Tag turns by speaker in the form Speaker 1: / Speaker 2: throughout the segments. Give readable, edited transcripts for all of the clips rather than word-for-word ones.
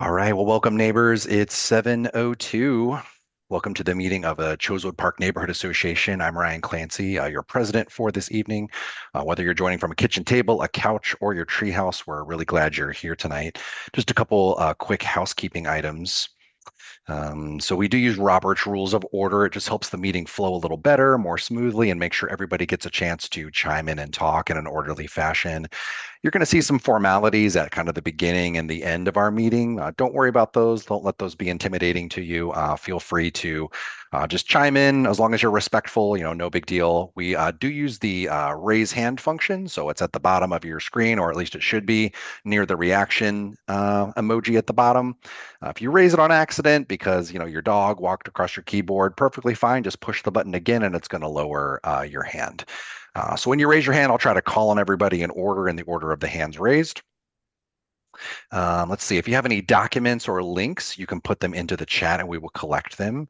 Speaker 1: All right. Well, welcome, neighbors. It's 7:02. Welcome to the meeting of the Chosewood Park Neighborhood Association. I'm Ryan Clancy, your president for this evening. Whether you're joining from a kitchen table, a couch, or your treehouse, we're really glad you're here tonight. Just a couple quick housekeeping items. So we do use Robert's Rules of Order. It just helps the meeting flow a little better, more smoothly, and make sure everybody gets a chance to chime in and talk in an orderly fashion. You're going to see some formalities at kind of the beginning and the end of our meeting. Don't worry about those. Don't let those be intimidating to you. Feel free to just chime in as long as you're respectful. No big deal. We do use the raise hand function, so it's at the bottom of your screen, or at least it should be near the reaction emoji at the bottom. If you raise it on accident because your dog walked across your keyboard, perfectly fine. Just push the button again, and it's going to lower your hand. So when you raise your hand, I'll try to call on everybody in the order of the hands raised. Let's see, if you have any documents or links, you can put them into the chat and we will collect them.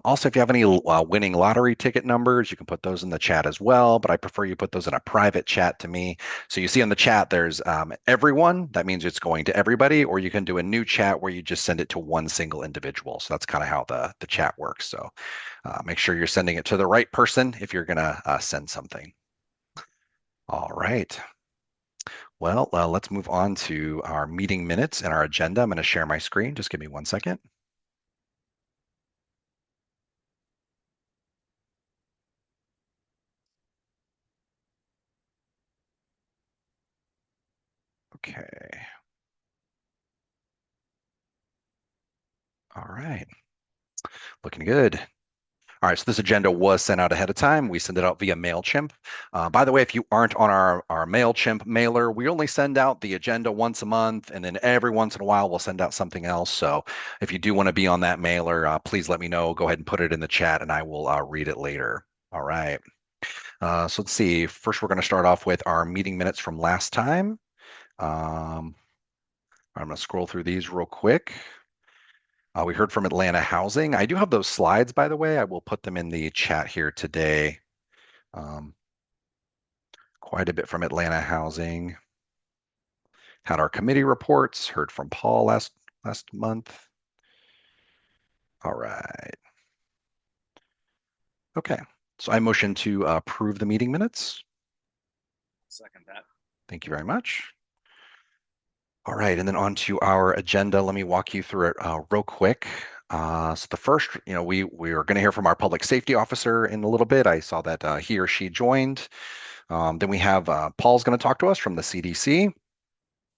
Speaker 1: Also, if you have any winning lottery ticket numbers, you can put those in the chat as well, but I prefer you put those in a private chat to me. So you see on the chat, there's everyone. That means it's going to everybody, or you can do a new chat where you just send it to one single individual. So that's kind of how the chat works. So make sure you're sending it to the right person if you're going to send something. All right. Well, let's move on to our meeting minutes and our agenda. I'm going to share my screen. Just give me 1 second. Okay. All right. Looking good. All right, so this agenda was sent out ahead of time. We send it out via MailChimp. By the way, if you aren't on our MailChimp mailer, we only send out the agenda once a month, and then every once in a while we'll send out something else. So if you do want to be on that mailer, please let me know. Go ahead and put it in the chat, and I will read it later. All right. So let's see. First, we're going to start off with our meeting minutes from last time. Um, I'm going to scroll through these real quick. We heard from Atlanta Housing. I do have those slides, by the way. I will put them in the chat here today. Um, quite a bit from Atlanta Housing. Had our committee reports. Heard from Paul last month. All right. Okay. So I motion to approve the meeting minutes.
Speaker 2: Second that.
Speaker 1: Thank you very much. All right, and then on to our agenda. Let me walk you through it real quick. So the first, we are going to hear from our public safety officer in a little bit. I saw that he or she joined. Then we have Paul's going to talk to us from the CDC.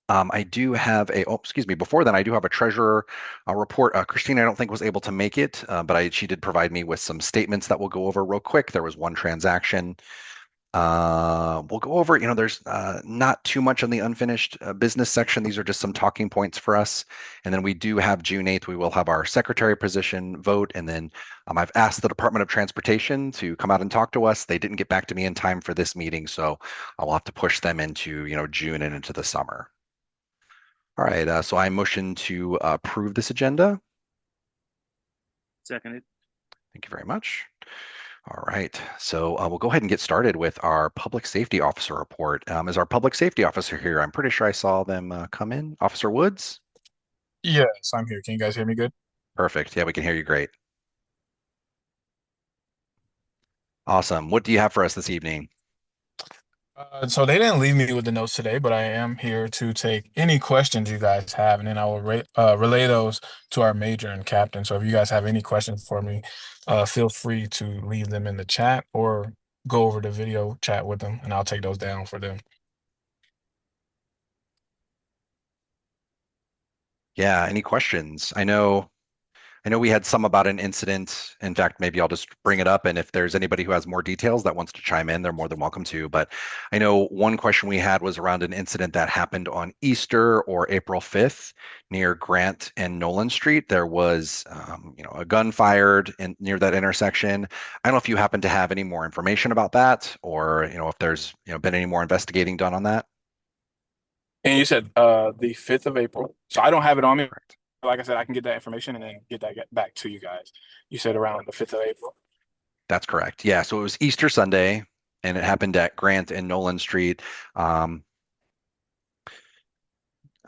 Speaker 1: I do have excuse me, before then, I do have a treasurer report. Christine, I don't think was able to make it, but she did provide me with some statements that we'll go over real quick. There was one transaction. We'll go over, there's not too much on the unfinished business section. These are just some talking points for us. And then we do have June 8th, we will have our secretary position vote. And then I've asked the Department of Transportation to come out and talk to us. They didn't get back to me in time for this meeting, so I'll have to push them into, June and into the summer. All right, so I motion to approve this agenda.
Speaker 2: Seconded.
Speaker 1: Thank you very much. All right, so we'll go ahead and get started with our public safety officer report. Is our public safety officer here? I'm pretty sure I saw them come in. Officer Woods?
Speaker 3: Yes, I'm here. Can you guys hear me good?
Speaker 1: Perfect. Yeah, we can hear you great. Awesome. What do you have for us this evening?
Speaker 3: So they didn't leave me with the notes today, but I am here to take any questions you guys have, and then I will relay those to our major and captain. So if you guys have any questions for me, feel free to leave them in the chat or go over the video chat with them, and I'll take those down for them.
Speaker 1: Yeah, any questions? I know we had some about an incident. In fact, maybe I'll just bring it up. And if there's anybody who has more details that wants to chime in, they're more than welcome to. But I know one question we had was around an incident that happened on Easter or April 5th near Grant and Nolan Street. There was, a gun fired near that intersection. I don't know if you happen to have any more information about that, or, if there's, been any more investigating done on that.
Speaker 3: And you said the 5th of April. So I don't have it on me.
Speaker 1: Correct.
Speaker 3: Like I said, I can get that information and then get that back to you guys. You said around the 5th of April.
Speaker 1: That's correct. Yeah. So it was Easter Sunday, and it happened at Grant and Nolan Street. Um,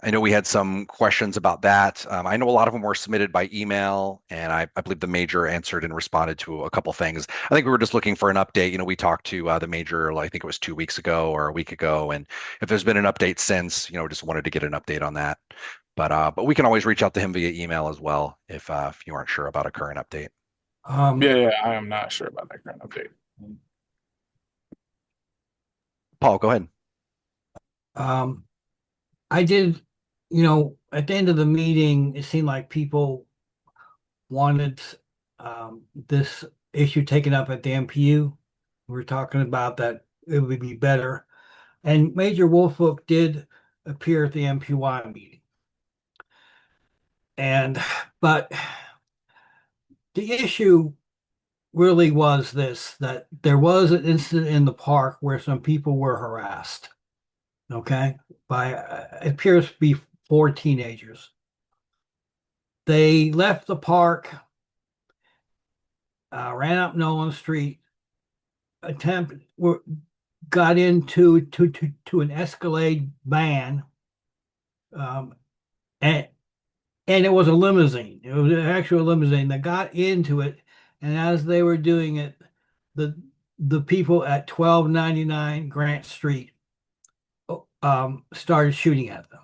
Speaker 1: I know we had some questions about that. I know a lot of them were submitted by email, and I believe the major answered and responded to a couple things. I think we were just looking for an update. We talked to the major, I think it was 2 weeks ago or a week ago, and if there's been an update since, just wanted to get an update on that. But we can always reach out to him via email as well if you aren't sure about a current update.
Speaker 3: Yeah, yeah, I am not sure about that current update.
Speaker 1: Paul, go ahead.
Speaker 4: Um, I did, at the end of the meeting, it seemed like people wanted this issue taken up at the MPU. We were talking about that it would be better. And Major Woolfolk did appear at the MPY meeting. But the issue really was this, that there was an incident in the park where some people were harassed, okay, by it appears to be four teenagers. They left the park, ran up Nolan Street, got into to an Escalade van, um, and it was a limousine. It was an actual limousine that got into it, and as they were doing it, the the people at 1299 Grant Street started shooting at them,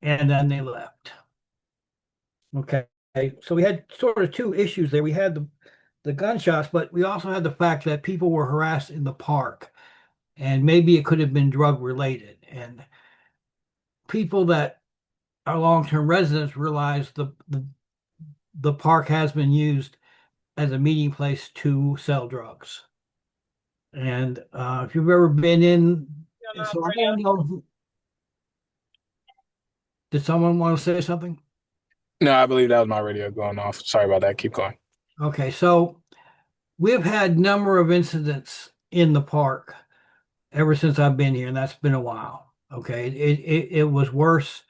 Speaker 4: and then they left. Okay, so we had sort of two issues there. We had the gunshots, but we also had the fact that people were harassed in the park, and maybe it could have been drug related. And people that are long-term residents realize the park has been used as a meeting place to sell drugs. And if you've ever been in, so I don't know, did someone want to say something?
Speaker 3: No, I believe that was my radio going off. Sorry about that. Keep going.
Speaker 4: Okay, so we've had number of incidents in the park ever since I've been here, and that's been a while. Okay, it was worse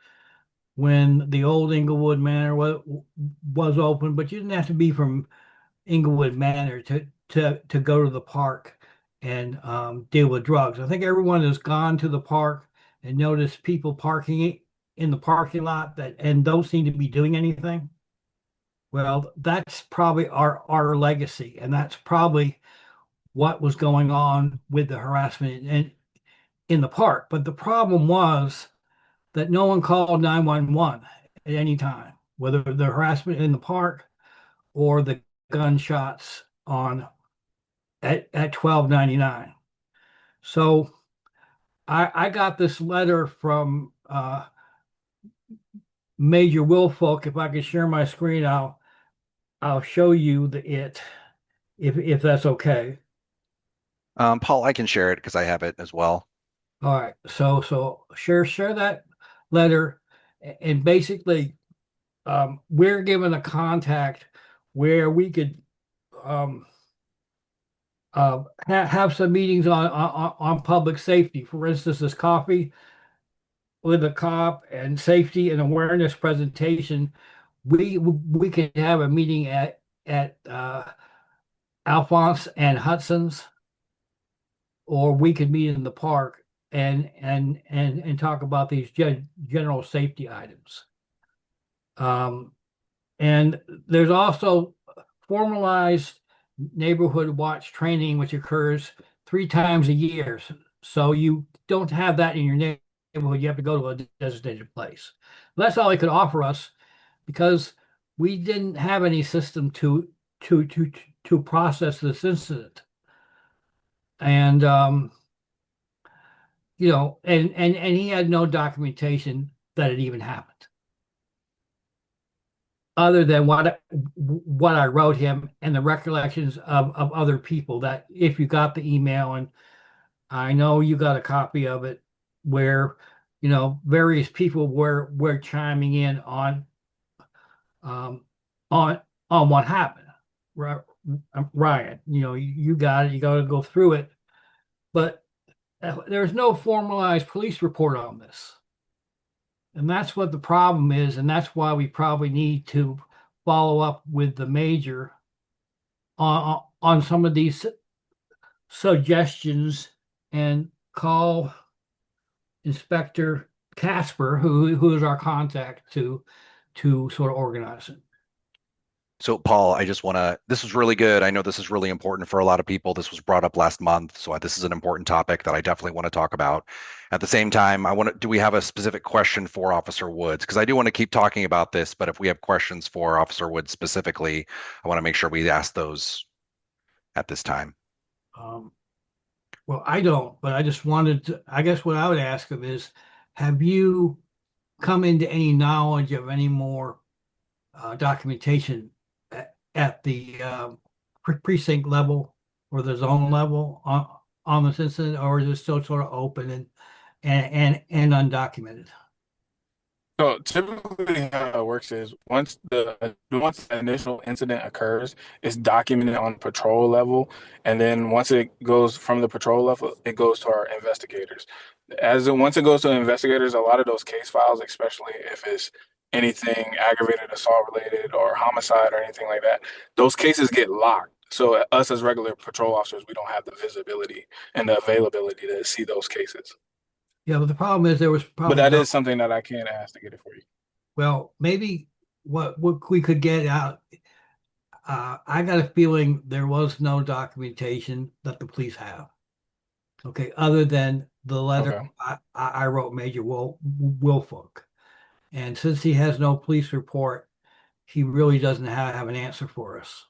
Speaker 4: when the old Inglewood Manor was open, but you didn't have to be from Inglewood Manor to go to the park and deal with drugs. I think everyone has gone to the park and noticed people parking in the parking lot and don't seem to be doing anything. Well, that's probably our legacy, and that's probably what was going on with the harassment in the park. But the problem was that no one called 911 at any time, whether the harassment in the park or the gunshots on at 1299. So I got this letter from Major Wilfolk. If I could share my screen, I'll show you it if that's okay.
Speaker 1: Paul, I can share it because I have it as well.
Speaker 4: All right. So share that letter, and basically we're given a contact where we could um, have some meetings on public safety. For instance, this coffee with a cop and safety and awareness presentation. We could have a meeting at Alphonse and Hudson's, or we could meet in the park and talk about these general safety items. And there's also formalized neighborhood watch training, which occurs 3 times a year. So you don't have that in your neighborhood. You have to go to a designated place. That's all they could offer us because we didn't have any system to process this incident. And and he had no documentation that it even happened, other than what I wrote him and the recollections of other people. That if you got the email, and I know you got a copy of it, where various people were chiming in um, on what happened. Ryan, you got it. You got to go through it, but there's no formalized police report on this. And that's what the problem is, and that's why we probably need to follow up with the major on some of these suggestions and call Inspector Casper, who is our contact to sort of organize it.
Speaker 1: So, Paul, this was really good. I know this is really important for a lot of people. This was brought up last month. So, this is an important topic that I definitely want to talk about. At the same time, do we have a specific question for Officer Woods? Because I do want to keep talking about this, but if we have questions for Officer Woods specifically, I want to make sure we ask those at this time.
Speaker 4: Um, well, I don't, but I just wanted to, I guess what I would ask him is, have you come into any knowledge of any more documentation at the precinct level or the zone level on this incident, or is it still sort of open and undocumented?
Speaker 3: So typically how it works is once the initial incident occurs, it's documented on patrol level, and then once it goes from the patrol level, it goes to our investigators. Once it goes to investigators, a lot of those case files, especially if it's anything aggravated assault related or homicide or anything like that, those cases get locked. So us as regular patrol officers, we don't have the visibility and the availability to see those cases.
Speaker 4: Yeah, but the problem is there was
Speaker 3: But
Speaker 4: probably
Speaker 3: that
Speaker 4: no,
Speaker 3: is something that I can ask to get it for you.
Speaker 4: well, maybe what we could get out. I got a feeling there was no documentation that the police have. Okay, other than the letter
Speaker 3: Okay.
Speaker 4: I wrote Major Wilfolk. And since he has no police report, he really doesn't have an answer for us.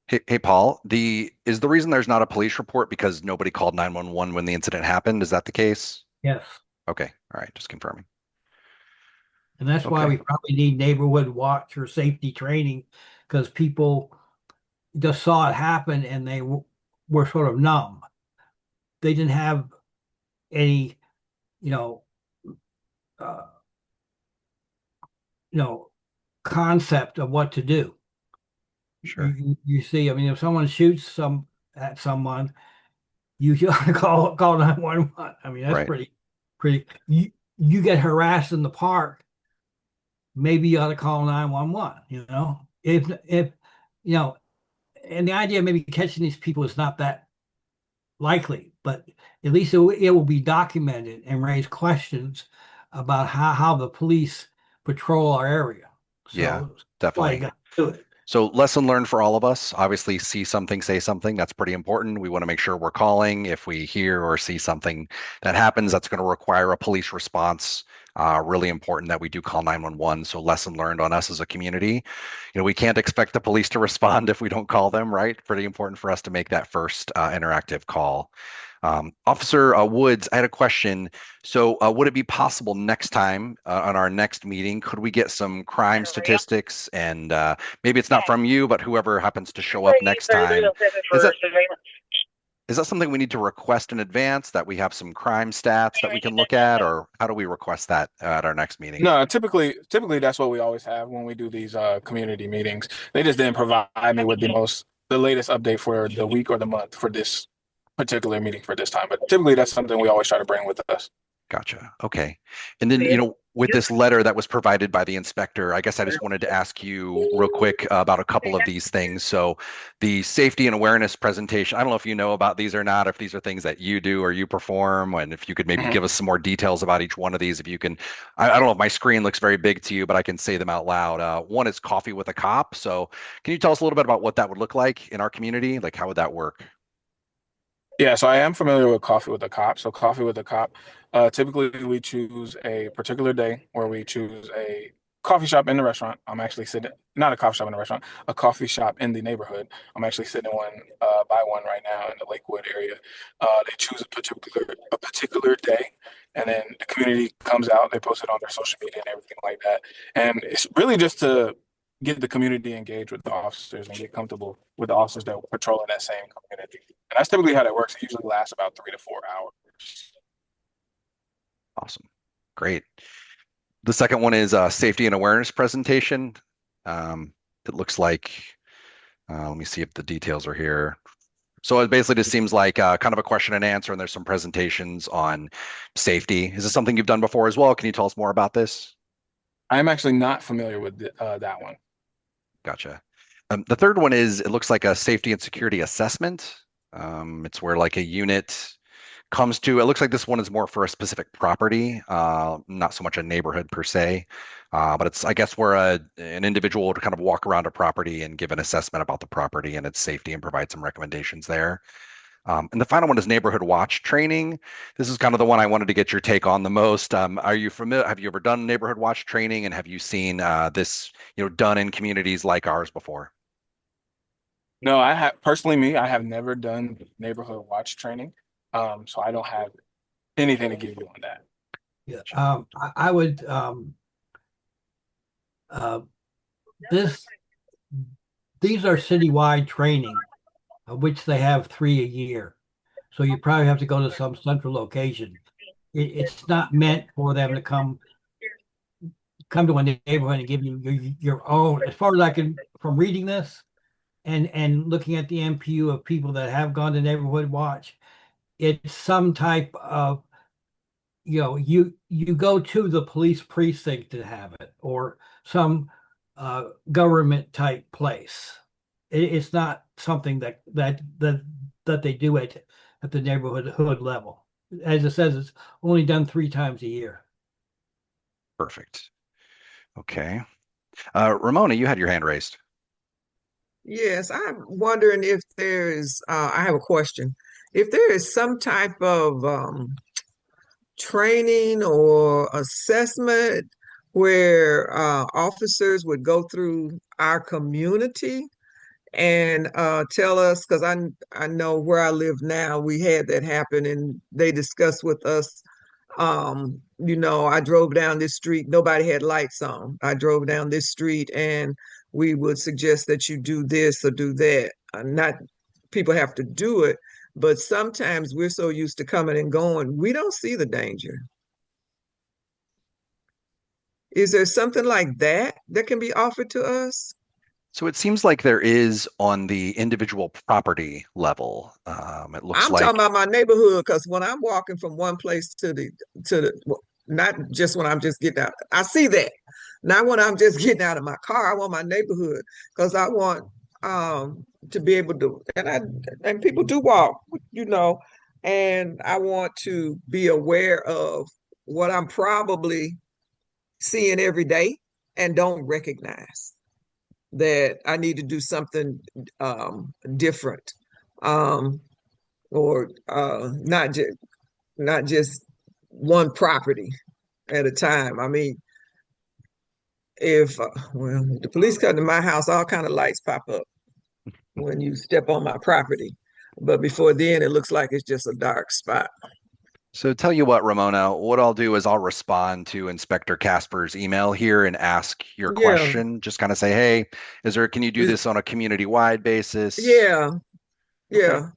Speaker 1: Hey, Paul, is the reason there's not a police report because nobody called 911 when the incident happened? Is that the case?
Speaker 4: Yes.
Speaker 1: Okay. All right. Just confirming.
Speaker 4: And that's why
Speaker 1: Okay.
Speaker 4: we probably need neighborhood watch or safety training because people just saw it happen and they were sort of numb. They didn't have any, you know, uh, you know, concept of what to do.
Speaker 1: Sure.
Speaker 4: You see, I mean, if someone shoots at someone, you gotta call 911. I mean, that's
Speaker 1: Right.
Speaker 4: pretty. You get harassed in the park, maybe you ought to call 911. If you know, and the idea of maybe catching these people is not that likely, but at least it will be documented and raise questions about how the police patrol our area.
Speaker 1: Yeah,
Speaker 4: So that's why you
Speaker 1: definitely.
Speaker 4: got to do it.
Speaker 1: So lesson learned for all of us. Obviously, see something, say something. That's pretty important. We want to make sure we're calling if we hear or see something that happens that's going to require a police response. Really important that we do call 911. So lesson learned on us as a community. We can't expect the police to respond if we don't call them, right? Pretty important for us to make that first interactive call. Officer Woods, I had a question. So, would it be possible next time on our next meeting, could we get some crime statistics and maybe it's not from you, but whoever happens to show up next time. Is that is that something we need to request in advance that we have some crime stats that we can look at, or how do we request that at our next meeting?
Speaker 3: No, typically that's what we always have when we do these community meetings. They just didn't provide me with the latest update for the week or the month for this particular meeting for this time. But typically that's something we always try to bring with us.
Speaker 1: Gotcha. Okay. And then, with this letter that was provided by the inspector, I guess I just wanted to ask you real quick about a couple of these things. So, the safety and awareness presentation, I don't know if you know about these or not, if these are things that you do or you perform, and if you could maybe
Speaker 3: Mhm.
Speaker 1: give us some more details about each one of these. If you can, I don't know if my screen looks very big to you, but I can say them out loud. One is coffee with a cop. So, can you tell us a little bit about what that would look like in our community? Like, how would that work?
Speaker 3: Yeah, so I am familiar with Coffee with a Cop. So Coffee with a Cop, typically we choose a particular day where we choose a coffee shop in the restaurant. I'm actually sitting, not a coffee shop in the restaurant, a coffee shop in the neighborhood. I'm actually sitting in one by one right now in the Lakewood area. They choose a particular day, and then the community comes out. They post it on their social media and everything like that. And it's really just to get the community engaged with the officers and get comfortable with the officers that are patrolling that same community. And that's typically how that works. It usually lasts about 3 to 4 hours.
Speaker 1: Awesome. Great. The second one is a safety and awareness presentation. It looks like, let me see if the details are here. So it basically just seems like kind of a question and answer, and there's some presentations on safety. Is this something you've done before as well? Can you tell us more about this?
Speaker 3: I'm actually not familiar with that one.
Speaker 1: Gotcha. The third one is, it looks like a safety and security assessment. It's where like a unit comes to, it looks like this one is more for a specific property, not so much a neighborhood per se. But it's, I guess, where an individual would kind of walk around a property and give an assessment about the property and its safety and provide some recommendations there. And the final one is neighborhood watch training. This is kind of the one I wanted to get your take on the most. Are you familiar? Have you ever done neighborhood watch training, and have you seen this, done in communities like ours before?
Speaker 3: No, I have personally me, I have never done neighborhood watch training. So I don't have anything to give you on that.
Speaker 4: Yeah, I would uh, this these are citywide training, of which they have 3 a year. So you probably have to go to some central location. It's not meant for them to come to a neighborhood and give you your own. As far as I can, from reading this and looking at the MPU of people that have gone to neighborhood watch, it's some type of, you go to the police precinct to have it, or some government type place. It's not something that they do at the neighborhood hood level. As it says, it's only done 3 times a year.
Speaker 1: Perfect. Okay. Ramona, you had your hand raised.
Speaker 5: Yes, I'm wondering if I have a question. If there is some type of training or assessment where officers would go through our community and tell us, because I know where I live now, we had that happen, and they discussed with us. I drove down this street, nobody had lights on. I drove down this street, and we would suggest that you do this or do that. Not people have to do it, but sometimes we're so used to coming and going, we don't see the danger. Is there something like that that can be offered to us?
Speaker 1: So it seems like there is on the individual property level. It looks
Speaker 5: I'm talking
Speaker 1: like,
Speaker 5: about my neighborhood, because when I'm walking from one place to the well, not just when I'm just getting out, I see that. Not when I'm just getting out of my car. I want my neighborhood, because I want to be able to, and people do walk, you know, and I want to be aware of what I'm probably seeing every day and don't recognize that I need to do something different. Um, or not just one property at a time. I mean, if the police come to my house, all kind of lights pop up when you step on my property, but before then, it looks like it's just a dark spot.
Speaker 1: so tell you what, Ramona, what I'll do is I'll respond to Inspector Casper's email here and ask your
Speaker 5: Yeah,
Speaker 1: question. Just kind of say, hey, can you do
Speaker 5: is
Speaker 1: this on a community-wide basis?
Speaker 5: yeah,
Speaker 1: Okay.
Speaker 5: yeah.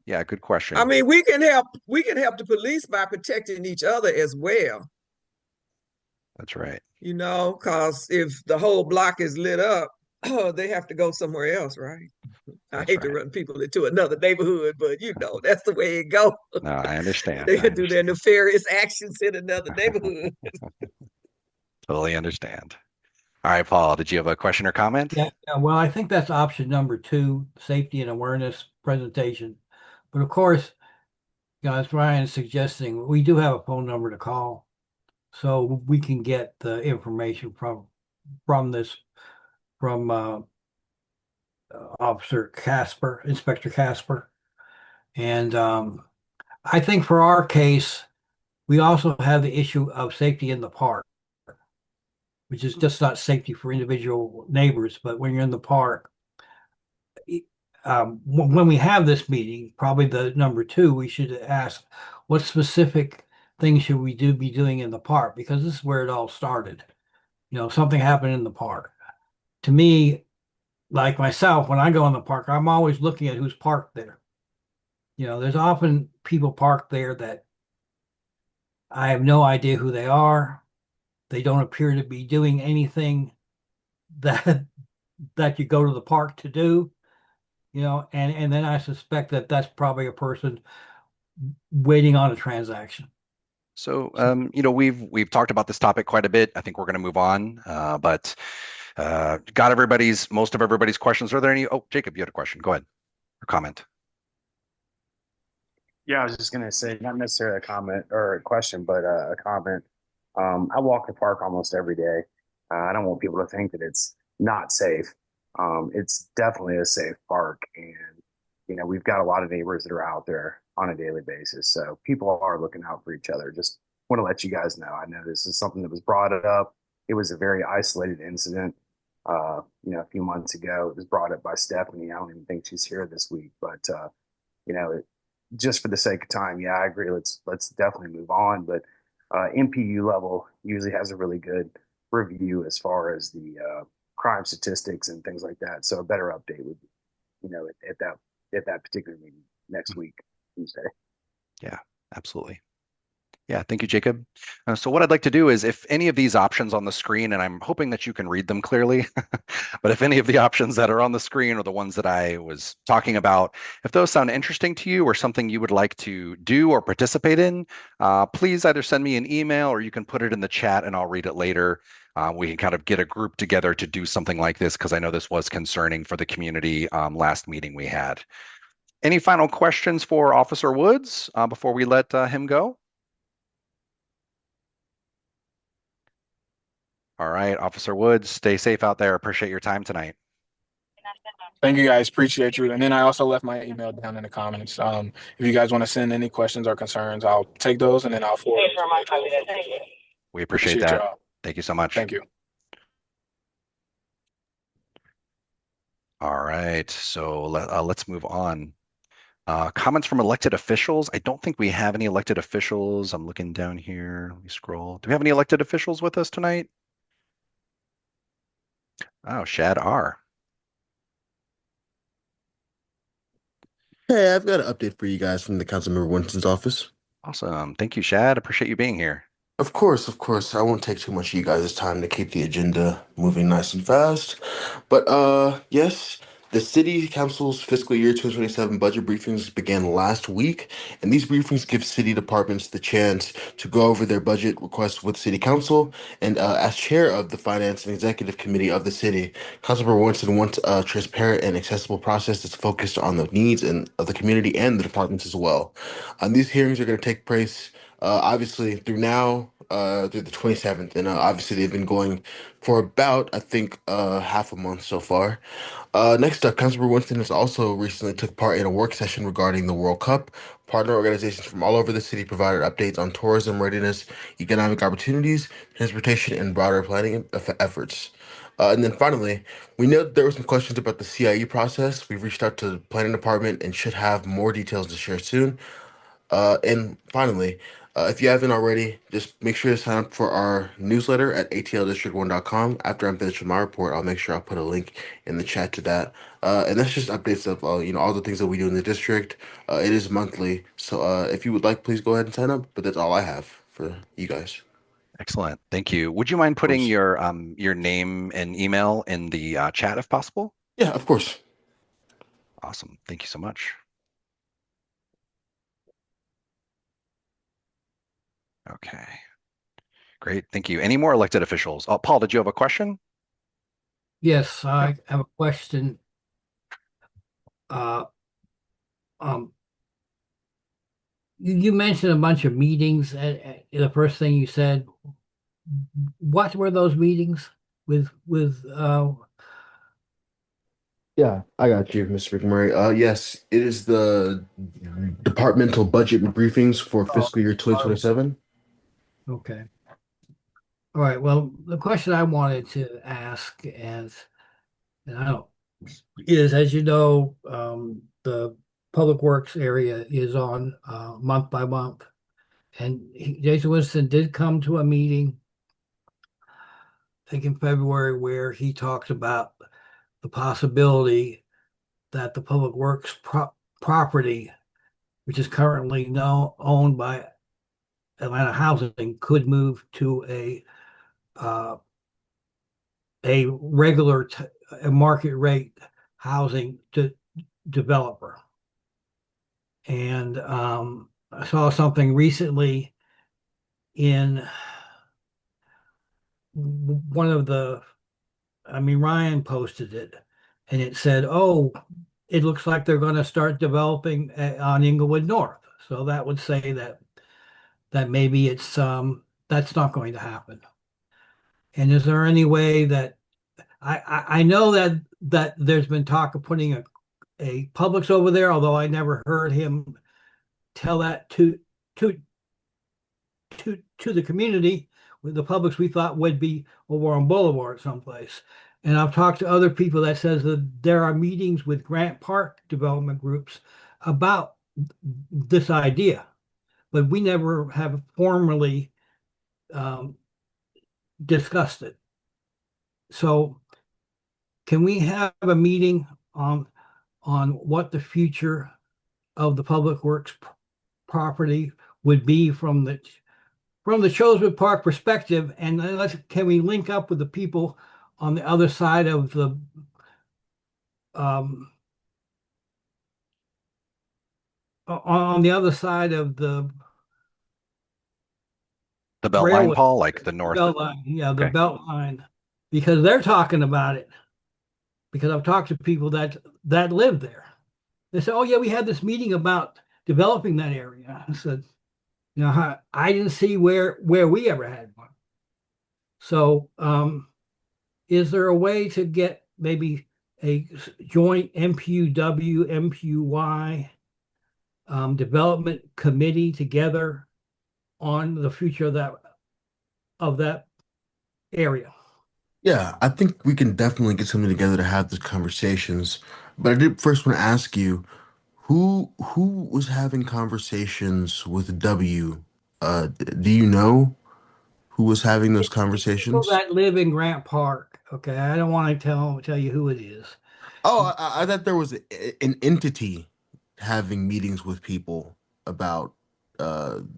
Speaker 1: Yeah, good
Speaker 5: I
Speaker 1: question.
Speaker 5: mean, we can help the police by protecting each other as well.
Speaker 1: That's right.
Speaker 5: Because if the whole block is lit up, they have to go somewhere else, right? I
Speaker 1: That's
Speaker 5: hate to
Speaker 1: right.
Speaker 5: run people into another neighborhood, but that's the way it goes.
Speaker 1: No, I understand.
Speaker 5: They
Speaker 1: I
Speaker 5: do their
Speaker 1: understand.
Speaker 5: nefarious actions in another neighborhood.
Speaker 1: Totally understand. All right, Paul, did you have a question or comment?
Speaker 4: Yeah, well, I think that's option number 2, safety and awareness presentation. But of course, as Ryan's suggesting, we do have a phone number to call, so we can get the information from this from Officer Casper, Inspector Casper. And I think for our case, we also have the issue of safety in the park, which is just not safety for individual neighbors, but when you're in the park, when we have this meeting, probably the number 2, we should ask what specific things should we be doing in the park, because this is where it all started. Something happened in the park. To me, like myself, when I go in the park, I'm always looking at who's parked there. There's often people parked there that I have no idea who they are. They don't appear to be doing anything that that you go to the park to do. And then I suspect that that's probably a person waiting on a transaction.
Speaker 1: So,
Speaker 4: So,
Speaker 1: we've talked about this topic quite a bit. I think we're going to move on, but got most of everybody's questions. Are there any? Oh, Jacob, you had a question. Go ahead or comment.
Speaker 2: Yeah, I was just gonna say, not necessarily a comment or a question, but a comment. I walk the park almost every day. I don't want people to think that it's not safe. It's definitely a safe park, and we've got a lot of neighbors that are out there on a daily basis. So people are looking out for each other. Just want to let you guys know. I know this is something that was brought up. It was a very isolated incident. A few months ago, it was brought up by Stephanie. I don't even think she's here this week, but it, just for the sake of time, yeah, I agree. Let's definitely move on. But MPU level usually has a really good review as far as the crime statistics and things like that. So a better update would be, at that particular meeting next week, Tuesday.
Speaker 1: Yeah, absolutely. Yeah, thank you, Jacob. So what I'd like to do is if any of these options on the screen, and I'm hoping that you can read them clearly, but if any of the options that are on the screen or the ones that I was talking about, if those sound interesting to you or something you would like to do or participate in, please either send me an email or you can put it in the chat and I'll read it later. We can kind of get a group together to do something like this because I know this was concerning for the community last meeting we had. Any final questions for Officer Woods before we let him go? All right, Officer Woods, stay safe out there. Appreciate your time tonight.
Speaker 3: Thank you guys. Appreciate you. And then I also left my email down in the comments. If you guys want to send any questions or concerns, I'll take those and then I'll forward them.
Speaker 1: We appreciate
Speaker 3: Appreciate
Speaker 1: that.
Speaker 3: y'all.
Speaker 1: Thank you so much.
Speaker 3: Thank you.
Speaker 1: All right, so let's move on. Comments from elected officials. I don't think we have any elected officials. I'm looking down here. Let me scroll. Do we have any elected officials with us tonight? Oh, Shad R.
Speaker 6: Hey, I've got an update for you guys from the Councilmember Winston's office.
Speaker 1: Awesome. Thank you, Shad. Appreciate you being here.
Speaker 6: Of course, of course. I won't take too much of you guys' time to keep the agenda moving nice and fast. But yes, the city council's fiscal year 2027 budget briefings began last week, and these briefings give city departments the chance to go over their budget requests with city council. And as chair of the finance and executive committee of the city, Councilmember Winston wants a transparent and accessible process that's focused on the needs and of the community and the departments as well. These hearings are going to take place obviously through now through the 27th, and obviously they've been going for about I think half a month so far. Next up, Councilmember Winston has also recently took part in a work session regarding the World Cup. Partner organizations from all over the city provided updates on tourism readiness, economic opportunities, transportation, and broader planning efforts. And then finally, we know that there were some questions about the CIE process. We've reached out to the planning department and should have more details to share soon. And finally, if you haven't already, just make sure to sign up for our newsletter at atldistrict1.com. After I'm finished with my report, I'll make sure I'll put a link in the chat to that. And that's just updates of all the things that we do in the district. It is monthly, so if you would like, please go ahead and sign up. But that's all I have for you guys.
Speaker 1: Excellent. Thank you. Would you mind
Speaker 6: Of
Speaker 1: putting
Speaker 6: course.
Speaker 1: your name and email in the chat if possible?
Speaker 6: Yeah, of course.
Speaker 1: Awesome. Thank you so much. Okay. Great. Thank you. Any more elected officials? Paul, did you have a question?
Speaker 4: Yes, I have a question. Uh, um, you mentioned a bunch of meetings. The first thing you said, what were those meetings with?
Speaker 6: Yeah, I got you, Mr. McMurray. Yes, it is the departmental budget briefings for
Speaker 4: Oh,
Speaker 6: fiscal year 2027.
Speaker 4: okay. All right. Well, the question I wanted to ask and I don't, is, as you know, the Public Works area is on month by month. And Jason Winston did come to a meeting, I think in February, where he talked about the possibility that the Public Works property, which is currently now owned by Atlanta Housing, could move to uh, a regular a market rate housing developer. And I saw something recently in one of Ryan posted it, and it said, "Oh, it looks like they're going to start developing on Inglewood North." So that would say that maybe it's that's not going to happen. And is there any way that I know that there's been talk of putting a Publix over there, although I never heard him tell that to to the community. With the Publix we thought would be over on Boulevard someplace. And I've talked to other people that says that there are meetings with Grant Park development groups about this idea, but we never have formally um, discussed it. So can we have a meeting on what the future of the public works property would be from the Chosewood Park perspective, and then can we link up with the people on the other side of the um, on the other side of the
Speaker 1: The belt line,
Speaker 4: railway
Speaker 1: Paul, like the north.
Speaker 4: belt line, yeah, the
Speaker 1: Okay.
Speaker 4: belt line, because they're talking about it. Because I've talked to people that live there. They said, "Oh yeah, we had this meeting about developing that area." I said, "You know, I didn't see where we ever had one." So, is there a way to get maybe a joint MPUW, MPUY development committee together on the future of that area?
Speaker 6: Yeah, I think we can definitely get something together to have these conversations. But I did first want to ask you, who was having conversations with W? Do you know who was having those
Speaker 4: People
Speaker 6: conversations?
Speaker 4: that live in Grant Park. Okay, I don't want to tell you who it is.
Speaker 6: Oh, I thought there was an entity having meetings with people about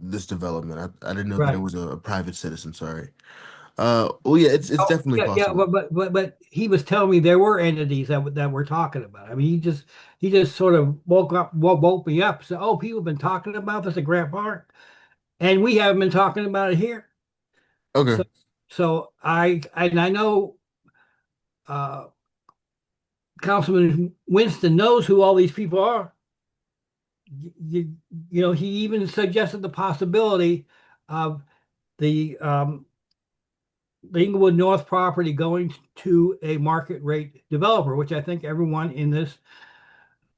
Speaker 6: this development. I didn't know that it
Speaker 4: Right.
Speaker 6: was a private citizen. Sorry. Well, yeah, it's
Speaker 4: Oh,
Speaker 6: definitely
Speaker 4: yeah,
Speaker 6: possible.
Speaker 4: but he was telling me there were entities that we're talking about. I mean, he just sort of woke me up. Said, "Oh, people have been talking about this at Grant Park, and we haven't been talking about it here."
Speaker 6: Okay.
Speaker 4: So, so I know uh, Councilman Winston knows who all these people are. You know, he even suggested the possibility of the the Inglewood North property going to a market rate developer, which I think everyone in this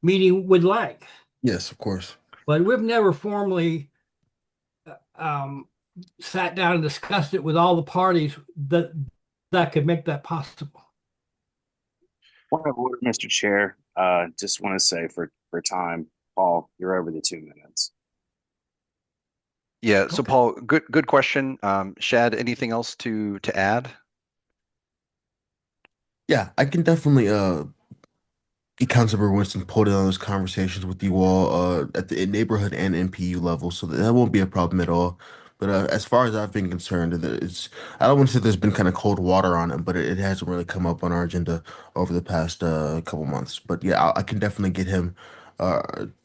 Speaker 4: meeting would like.
Speaker 6: Yes, of course.
Speaker 4: But we've never formally um, sat down and discussed it with all the parties that could make that possible.
Speaker 7: Point of order, Mr. Chair. Just want to say for time, Paul, you're over the 2 minutes.
Speaker 1: Yeah. So
Speaker 4: Okay.
Speaker 1: Paul, good question. Shad, anything else to add?
Speaker 6: Yeah, I can definitely get Councilmember Winston pulled in on those conversations with you all at the neighborhood and NPU level, so that won't be a problem at all. But as far as I've been concerned, it's I don't want to say there's been kind of cold water on it, but it hasn't really come up on our agenda over the past couple months. But yeah, I can definitely get him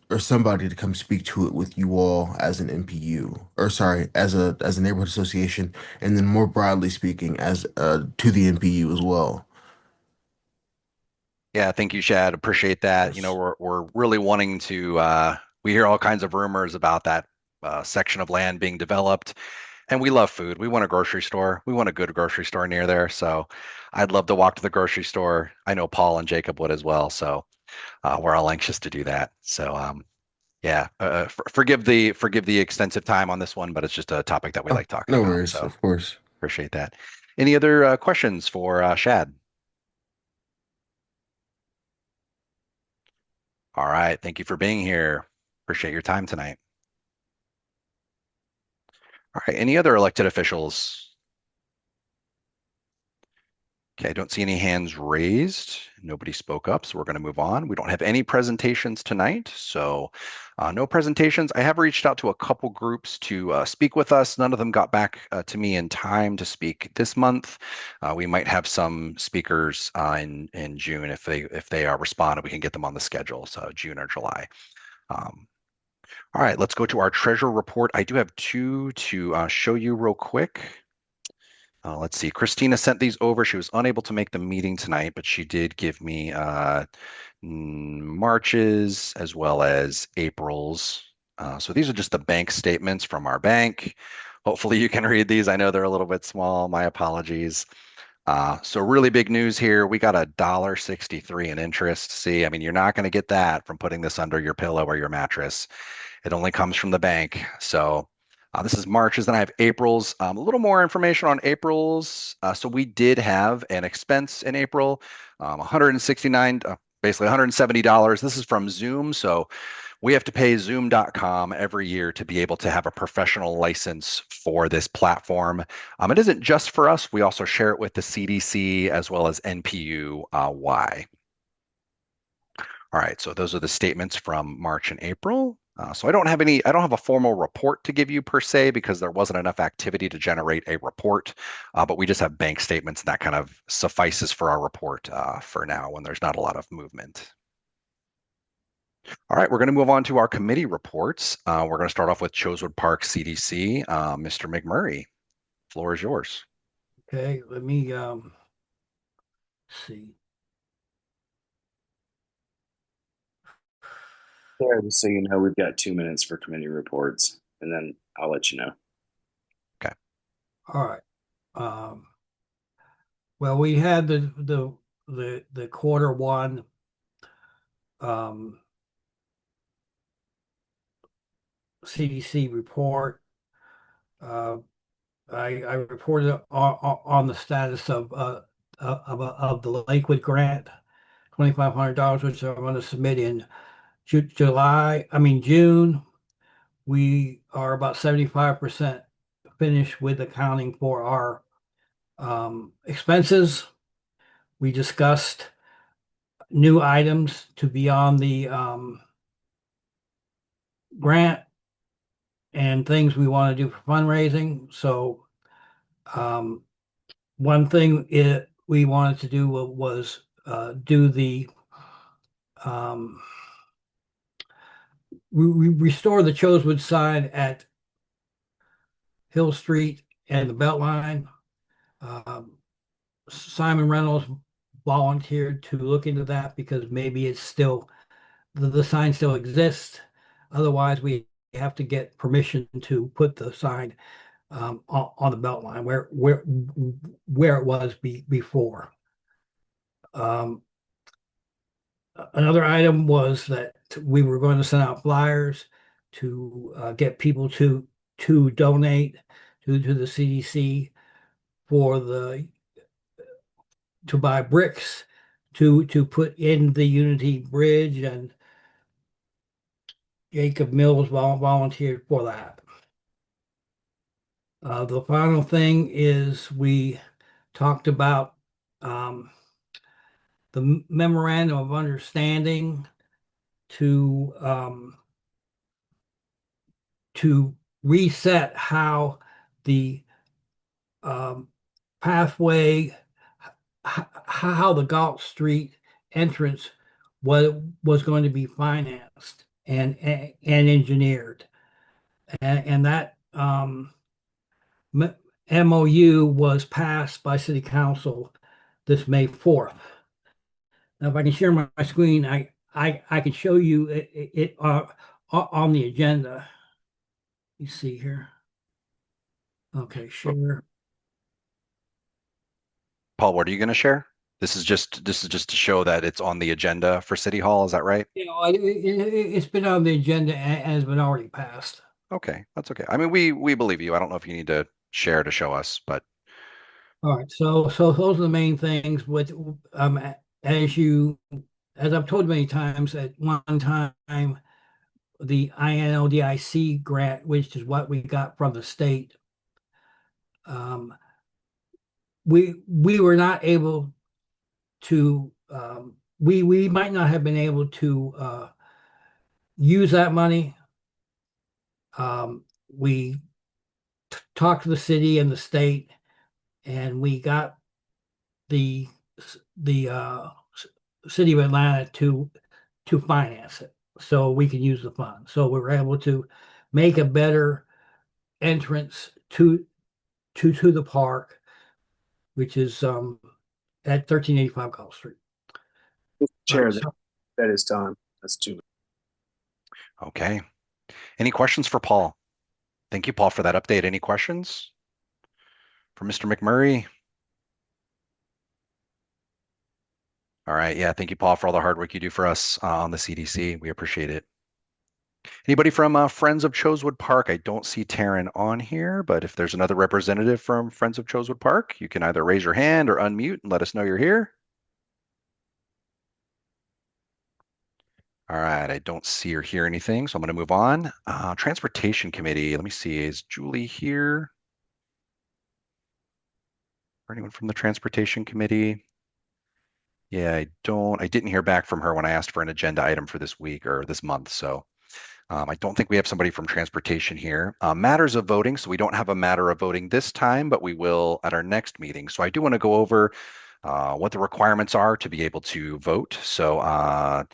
Speaker 6: or somebody to come speak to it with you all as an NPU, or sorry, as a neighborhood association, and then more broadly speaking, as to the NPU as well.
Speaker 1: Yeah, thank you, Shad. Appreciate that. You know,
Speaker 6: Yes.
Speaker 1: we're really wanting to we hear all kinds of rumors about that section of land being developed, and we love food. We want a grocery store. We want a good grocery store near there. So I'd love to walk to the grocery store. I know Paul and Jacob would as well. So we're all anxious to do that. So yeah, forgive the extensive time on this one, but it's just a topic that we
Speaker 6: Oh,
Speaker 1: like talking
Speaker 6: no
Speaker 1: about.
Speaker 6: worries,
Speaker 1: So
Speaker 6: of course.
Speaker 1: appreciate that. Any other questions for Shad? All right. Thank you for being here. Appreciate your time tonight. All right. Any other elected officials? Okay, I don't see any hands raised. Nobody spoke up, so we're going to move on. We don't have any presentations tonight, so no presentations. I have reached out to a couple groups to speak with us. None of them got back to me in time to speak this month. We might have some speakers in June if they are responded. We can get them on the schedule, so June or July. All right, let's go to our treasurer report. I do have two to show you real quick. Let's see. Christina sent these over. She was unable to make the meeting tonight, but she did give me March's as well as April's. So these are just the bank statements from our bank. Hopefully you can read these. I know they're a little bit small. My apologies. So really big news here. We got $1.63 in interest. See, I mean, you're not going to get that from putting this under your pillow or your mattress. It only comes from the bank. So this is March's, then I have April's. A little more information on April's. So we did have an expense in April, 169, basically $170. This is from Zoom. So we have to pay Zoom.com every year to be able to have a professional license for this platform. It isn't just for us. We also share it with the CDC as well as NPU-Y. All right, so those are the statements from March and April. So I don't have a formal report to give you per se because there wasn't enough activity to generate a report, but we just have bank statements and that kind of suffices for our report for now when there's not a lot of movement. All right, we're going to move on to our committee reports. We're going to start off with Chosewood Park CDC. Mr. McMurray, floor is yours.
Speaker 4: Okay, let me see.
Speaker 7: Chair, just so you know, we've got 2 minutes for committee reports, and then I'll let you know.
Speaker 1: Okay.
Speaker 4: All right. Well, we had the quarter one CDC report. I reported on the status of the Lakewood grant, $2,500, which I'm going to submit in June. We are about 75% finished with accounting for our expenses. We discussed new items to be on the grant and things we want to do for fundraising. So one thing we wanted to do was do the restore the Chosewood sign at Hill Street and the Beltline. Simon Reynolds volunteered to look into that because maybe it's still the sign still exists. Otherwise, we have to get permission to put the sign on the Beltline where it was before. Another item was that we were going to send out flyers to get people to donate to the CDC for to buy bricks to put in the Unity Bridge, and Jacob Mills volunteered for that. The final thing is we talked about the memorandum of understanding to reset how the pathway, how the Galt Street entrance was going to be financed and engineered, and that MOU was passed by City Council this May 4th. Now, if I can share my screen, I can show you it on the agenda. You see here. Okay, share.
Speaker 1: Paul, what are you going to share? This is just to show that it's on the agenda for City Hall. Is that right?
Speaker 4: You know, it's been on the agenda and has been already passed.
Speaker 1: Okay, that's okay. I mean, we believe you. I don't know if you need to share to show us, but
Speaker 4: All right, so those are the main things. With as I've told many times, at one time, the INODIC grant, which is what we got from the state, we were not able to. We might not have been able to use that money. We talked to the city and the state, and we got the city of Atlanta to finance it so we can use the funds. So we were able to make a better entrance to the park, which is at 1385 Gulf Street.
Speaker 7: Chair,
Speaker 4: Right, so,
Speaker 7: that is time. That's 2 minutes.
Speaker 1: okay. Any questions for Paul? Thank you, Paul, for that update. Any questions for Mr. McMurray? All right. Yeah. Thank you, Paul, for all the hard work you do for us on the CDC. We appreciate it. Anybody from Friends of Chosewood Park? I don't see Taryn on here, but if there's another representative from Friends of Chosewood Park, you can either raise your hand or unmute and let us know you're here. All right. I don't see or hear anything, so I'm going to move on. Transportation Committee. Let me see. Is Julie here? Or anyone from the Transportation Committee? Yeah, I didn't hear back from her when I asked for an agenda item for this week or this month. So I don't think we have somebody from transportation here. Matters of voting. So we don't have a matter of voting this time, but we will at our next meeting. So I do want to go over what the requirements are to be able to vote. So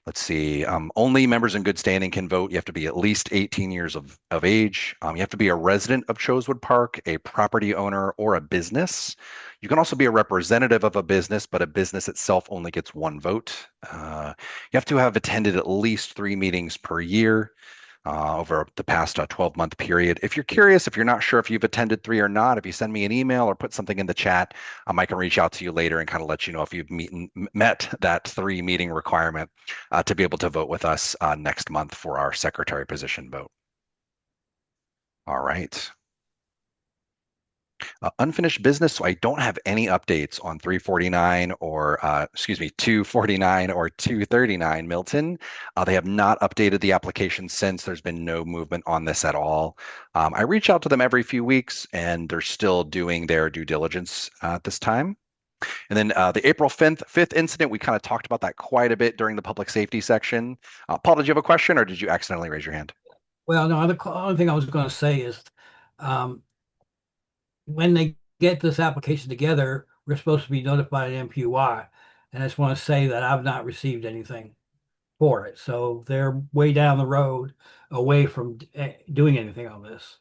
Speaker 1: let's see. Only members in good standing can vote. You have to be at least 18 years of age. You have to be a resident of Chosewood Park, a property owner, or a business. You can also be a representative of a business, but a business itself only gets one vote. You have to have attended at least 3 meetings per year over the past 12-month period. If you're curious, if you're not sure if you've attended 3 or not, if you send me an email or put something in the chat, I can reach out to you later and kind of let you know if you've met that 3 meeting requirement to be able to vote with us next month for our secretary position vote. All right. Unfinished business. So I don't have any updates on 349 or, 249 or 239 Milton. They have not updated the application since. There's been no movement on this at all. I reach out to them every few weeks and they're still doing their due diligence at this time. And then the April 5th incident, we kind of talked about that quite a bit during the public safety section. Paul, did you have a question or did you accidentally raise your hand?
Speaker 4: Well, no, the only thing I was going to say is um, when they get this application together, we're supposed to be notified at MPUI. And I just want to say that I've not received anything for it. So they're way down the road away from doing anything on this.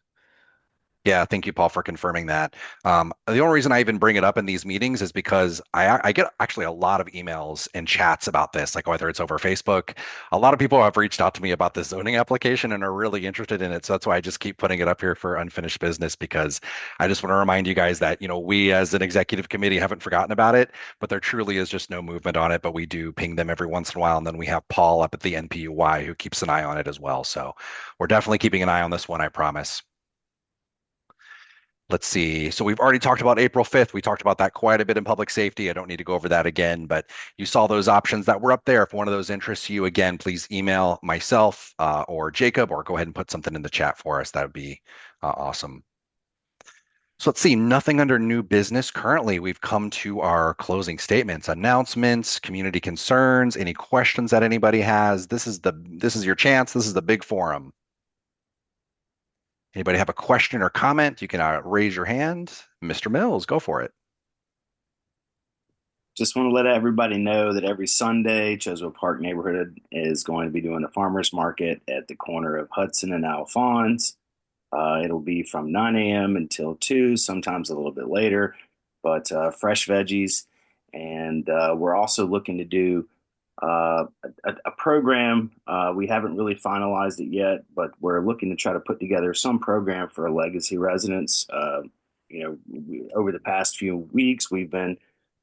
Speaker 1: Yeah, thank you, Paul, for confirming that. The only reason I even bring it up in these meetings is because I get actually a lot of emails and chats about this, like whether it's over Facebook. A lot of people have reached out to me about this zoning application and are really interested in it. So that's why I just keep putting it up here for unfinished business, because I just want to remind you guys that, we as an executive committee haven't forgotten about it, but there truly is just no movement on it. But we do ping them every once in a while. And then we have Paul up at the NPUY who keeps an eye on it as well. So we're definitely keeping an eye on this one, I promise. Let's see. So we've already talked about April 5th. We talked about that quite a bit in public safety. I don't need to go over that again, but you saw those options that were up there. If one of those interests you, again, please email myself or Jacob, or go ahead and put something in the chat for us. That would be awesome. So let's see, nothing under new business. Currently, we've come to our closing statements, announcements, community concerns, any questions that anybody has. This is your chance. This is the big forum. Anybody have a question or comment? You can raise your hand. Mr. Mills, go for it.
Speaker 7: Just want to let everybody know that every Sunday, Chosewood Park Neighborhood is going to be doing a farmer's market at the corner of Hudson and Alphonse. It'll be from 9 a.m. until 2, sometimes a little bit later, but fresh veggies. And we're also looking to do a program. We haven't really finalized it yet, but we're looking to try to put together some program for legacy residents. Over the past few weeks, we've been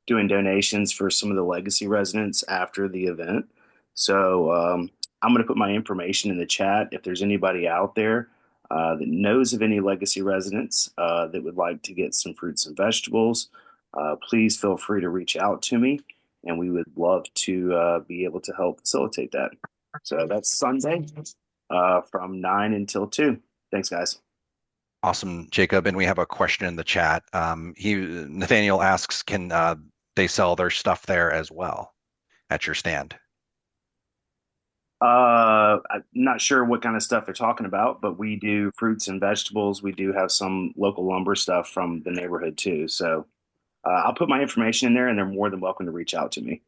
Speaker 7: doing donations for some of the legacy residents after the event. So I'm going to put my information in the chat. If there's anybody out there that knows of any legacy residents that would like to get some fruits and vegetables, please feel free to reach out to me, and we would love to be able to help facilitate that. So that's Sunday from 9 until 2. Thanks, guys.
Speaker 1: Awesome, Jacob. And we have a question in the chat. Nathaniel asks, can they sell their stuff there as well at your stand?
Speaker 7: I'm not sure what kind of stuff they're talking about, but we do fruits and vegetables. We do have some local lumber stuff from the neighborhood too. So I'll put my information in there, and they're more than welcome to reach out to me.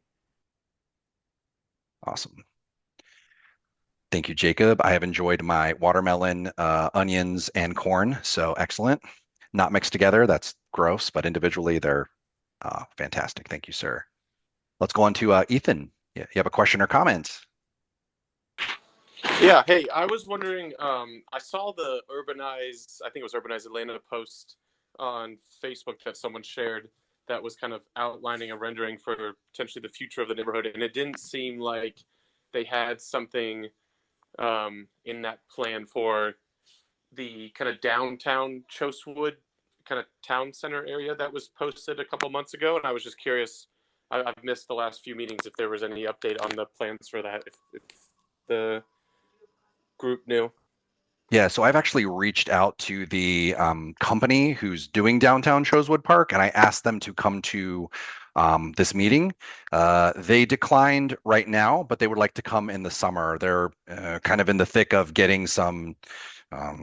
Speaker 1: Awesome. Thank you, Jacob. I have enjoyed my watermelon, onions, and corn. So excellent. Not mixed together. That's gross, but individually they're fantastic. Thank you, sir. Let's go on to Ethan. You have a question or comment?
Speaker 8: Yeah, hey, I was wondering, I saw the I think it was Urbanize Atlanta post on Facebook that someone shared that was kind of outlining a rendering for potentially the future of the neighborhood, and it didn't seem like they had something in that plan for the kind of downtown Chosewood kind of town center area that was posted a couple months ago, and I was just curious. I've missed the last few meetings if there was any update on the plans for that, if the group knew.
Speaker 1: Yeah, so I've actually reached out to the company who's doing downtown Chosewood Park, and I asked them to come to this meeting. They declined right now, but they would like to come in the summer. They're kind of in the thick of getting some.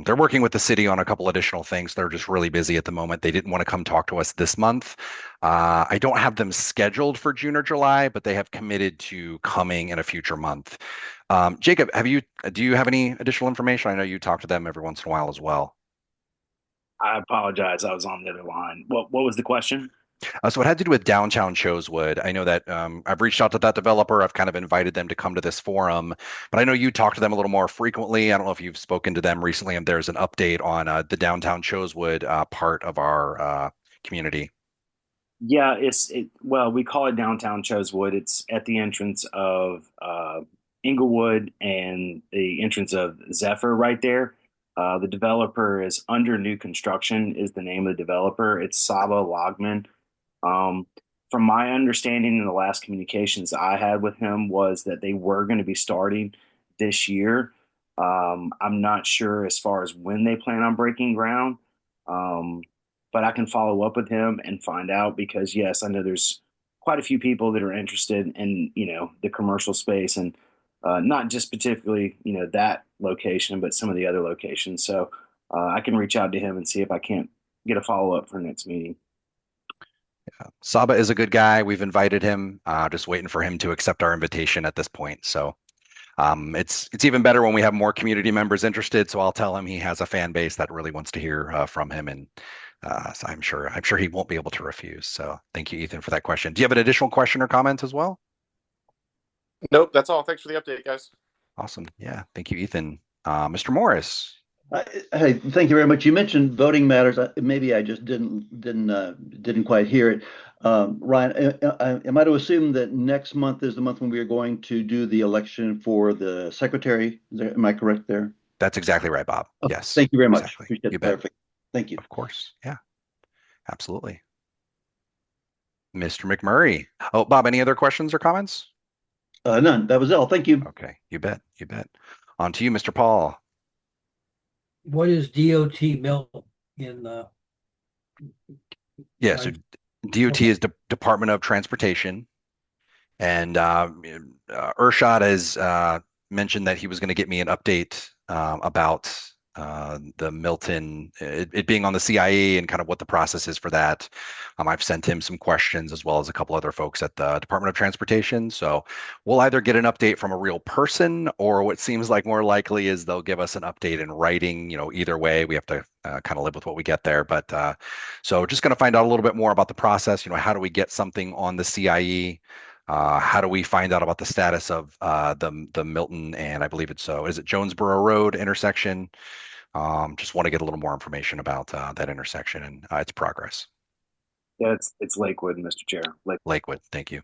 Speaker 1: They're working with the city on a couple additional things. They're just really busy at the moment. They didn't want to come talk to us this month. I don't have them scheduled for June or July, but they have committed to coming in a future month. Jacob, do you have any additional information? I know you talk to them every once in a while as well.
Speaker 7: I apologize. I was on the other line. What was the question?
Speaker 1: So it had to do with downtown Chosewood. I know that I've reached out to that developer. I've kind of invited them to come to this forum, but I know you talk to them a little more frequently. I don't know if you've spoken to them recently, and there's an update on the downtown Chosewood part of our community.
Speaker 7: Yeah, well, we call it downtown Chosewood. It's at the entrance of Inglewood and the entrance of Zephyr right there. The developer is under new construction is the name of the developer. It's Saba Logman. Um, from my understanding in the last communications I had with him was that they were going to be starting this year. I'm not sure as far as when they plan on breaking ground. Um, but I can follow up with him and find out because yes, I know there's quite a few people that are interested in, the commercial space and not just particularly, that location, but some of the other locations. So I can reach out to him and see if I can't get a follow up for next meeting.
Speaker 1: Saba is a good guy. We've invited him. Just waiting for him to accept our invitation at this point. So it's even better when we have more community members interested. So I'll tell him he has a fan base that really wants to hear from him, and so I'm sure he won't be able to refuse. So thank you, Ethan, for that question. Do you have an additional question or comment as well?
Speaker 8: Nope, that's all. Thanks for the update, guys.
Speaker 1: Awesome. Yeah, thank you, Ethan. Mr. Morris.
Speaker 9: Hey, thank you very much. You mentioned voting matters. Maybe I just didn't quite hear it. Ryan, am I to assume that next month is the month when we are going to do the election for the secretary? Am I correct there?
Speaker 1: That's exactly right, Bob.
Speaker 9: Okay,
Speaker 1: Yes.
Speaker 9: thank you very much.
Speaker 1: Exactly.
Speaker 9: Appreciate
Speaker 1: You
Speaker 9: the
Speaker 1: bet.
Speaker 9: clarification. Thank you.
Speaker 1: Of course. Yeah, absolutely. Mr. McMurray. Oh, Bob, any other questions or comments?
Speaker 9: None. That was all. Thank you.
Speaker 1: Okay, you bet. You bet. On to you, Mr. Paul.
Speaker 4: What is DOT Milton in the?
Speaker 1: Yeah, so DOT is Department of Transportation, and Urshad has mentioned that he was going to get me an update about the Milton, it being on the CIE and kind of what the process is for that. I've sent him some questions as well as a couple other folks at the Department of Transportation. So we'll either get an update from a real person, or what seems like more likely is they'll give us an update in writing. Either way, we have to kind of live with what we get there. But so just going to find out a little bit more about the process. How do we get something on the CIE? How do we find out about the status of the Milton and I believe it's is it Jonesboro Road intersection? Just want to get a little more information about that intersection and its progress.
Speaker 7: Yeah, it's Lakewood, Mr. Chair.
Speaker 1: Lakewood, thank you.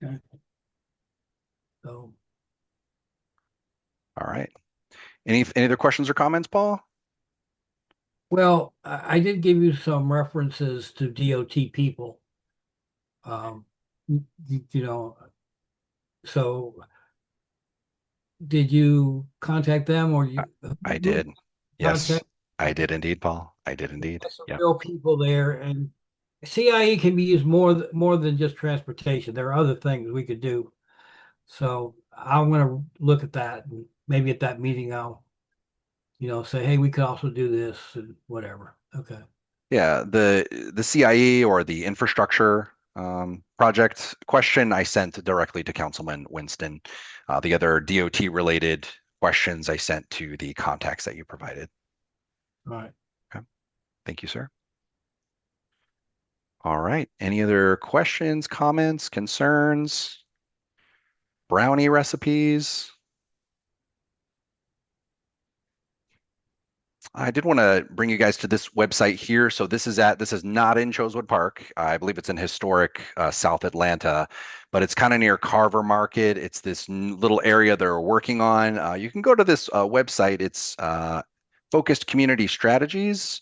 Speaker 4: Okay. So,
Speaker 1: All right. Any other questions or comments, Paul?
Speaker 4: well, I did give you some references to DOT people. So did you contact them or you?
Speaker 1: I did. Yes,
Speaker 4: Contact?
Speaker 1: I did indeed, Paul. I did indeed.
Speaker 4: There's some
Speaker 1: Yeah.
Speaker 4: real people there, and CIE can be used more than just transportation. There are other things we could do. So I'm going to look at that, and maybe at that meeting I'll, say, hey, we could also do this and whatever. Okay.
Speaker 1: Yeah, the CIE or the infrastructure project question I sent directly to Councilman Winston. The other DOT related questions I sent to the contacts that you provided.
Speaker 4: All right.
Speaker 1: Okay. Thank you, sir. All right. Any other questions, comments, concerns? brownie recipes. I did want to bring you guys to this website here. So this is not in Chosewood Park. I believe it's in historic South Atlanta, but it's kind of near Carver Market. It's this little area they're working on. You can go to this website. It's Focused Community Strategies.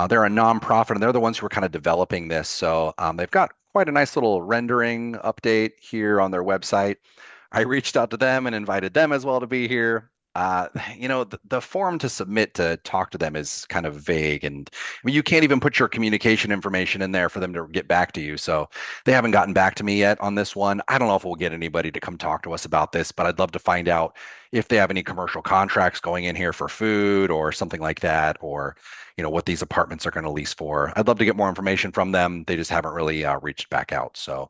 Speaker 1: They're a nonprofit, and they're the ones who are kind of developing this. So they've got quite a nice little rendering update here on their website. I reached out to them and invited them as well to be here. The form to submit to talk to them is kind of vague, and I mean, you can't even put your communication information in there for them to get back to you. So they haven't gotten back to me yet on this one. I don't know if we'll get anybody to come talk to us about this, but I'd love to find out if they have any commercial contracts going in here for food or something like that, or what these apartments are going to lease for. I'd love to get more information from them. They just haven't really reached back out. So.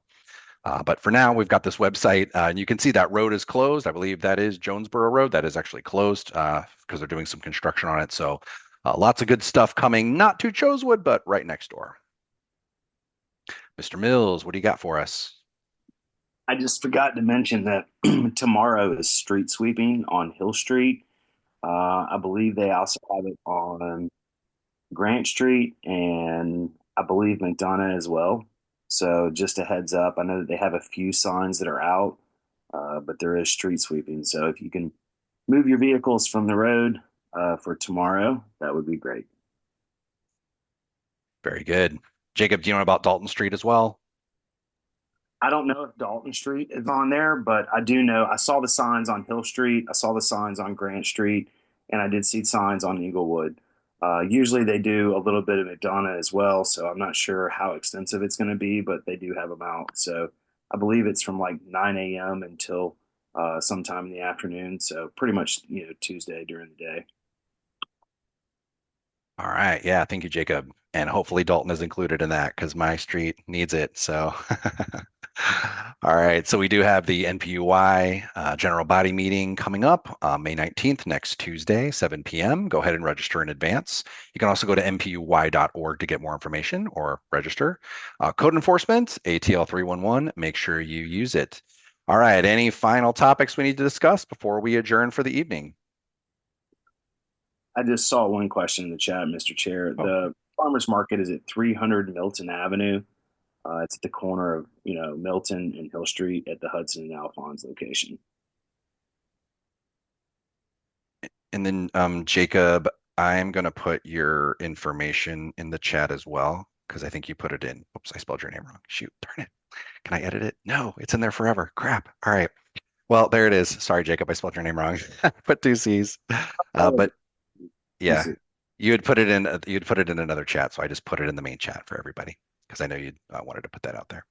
Speaker 1: But for now, we've got this website, and you can see that road is closed. I believe that is Jonesboro Road. That is actually closed because they're doing some construction on it. So lots of good stuff coming, not to Chosewood, but right next door. Mr. Mills, what do you got for us?
Speaker 7: I just forgot to mention that tomorrow is street sweeping on Hill Street. I believe they also have it on Grant Street and I believe McDonough as well. So just a heads up, I know that they have a few signs that are out, but there is street sweeping. So if you can move your vehicles from the road for tomorrow, that would be great.
Speaker 1: Very good. Jacob, do you know about Dalton Street as well?
Speaker 7: I don't know if Dalton Street is on there, but I do know I saw the signs on Hill Street, I saw the signs on Grant Street, and I did see signs on Inglewood. Usually they do a little bit of McDonough as well, so I'm not sure how extensive it's going to be, but they do have them out. So I believe it's from like 9 a.m. until sometime in the afternoon. So pretty much, Tuesday during the day.
Speaker 1: All right. Yeah. Thank you, Jacob. And hopefully Dalton is included in that because my street needs it. So, all right. So we do have the NPUY general body meeting coming up May 19th, next Tuesday, 7 p.m. Go ahead and register in advance. You can also go to npuy.org to get more information or register. Code enforcement, ATL 311, make sure you use it. All right. Any final topics we need to discuss before we adjourn for the evening?
Speaker 7: I just saw one question in the chat, Mr. Chair.
Speaker 1: Oh.
Speaker 7: The farmers market is at 300 Milton Avenue. It's at the corner of Milton and Hill Street at the Hudson and Alphonse location.
Speaker 1: And then Jacob, I'm going to put your information in the chat as well because I think you put it in. Oops, I spelled your name wrong. Shoot, darn it. Can I edit it? No, it's in there forever. Crap. All right. Well, there it is. Sorry, Jacob, I spelled your name wrong. Put two C's. But yeah, you'd put it in another chat, so I just put it in the main chat for everybody because I know you wanted to put that out there.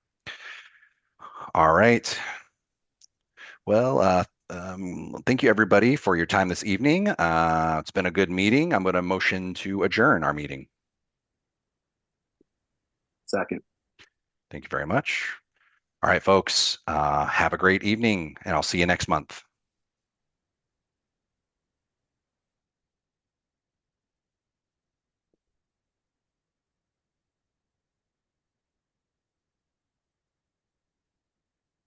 Speaker 1: All right. Well, thank you everybody for your time this evening. It's been a good meeting. I'm going to motion to adjourn our meeting.
Speaker 7: Second.
Speaker 1: Thank you very much. All right, folks, have a great evening, and I'll see you next month.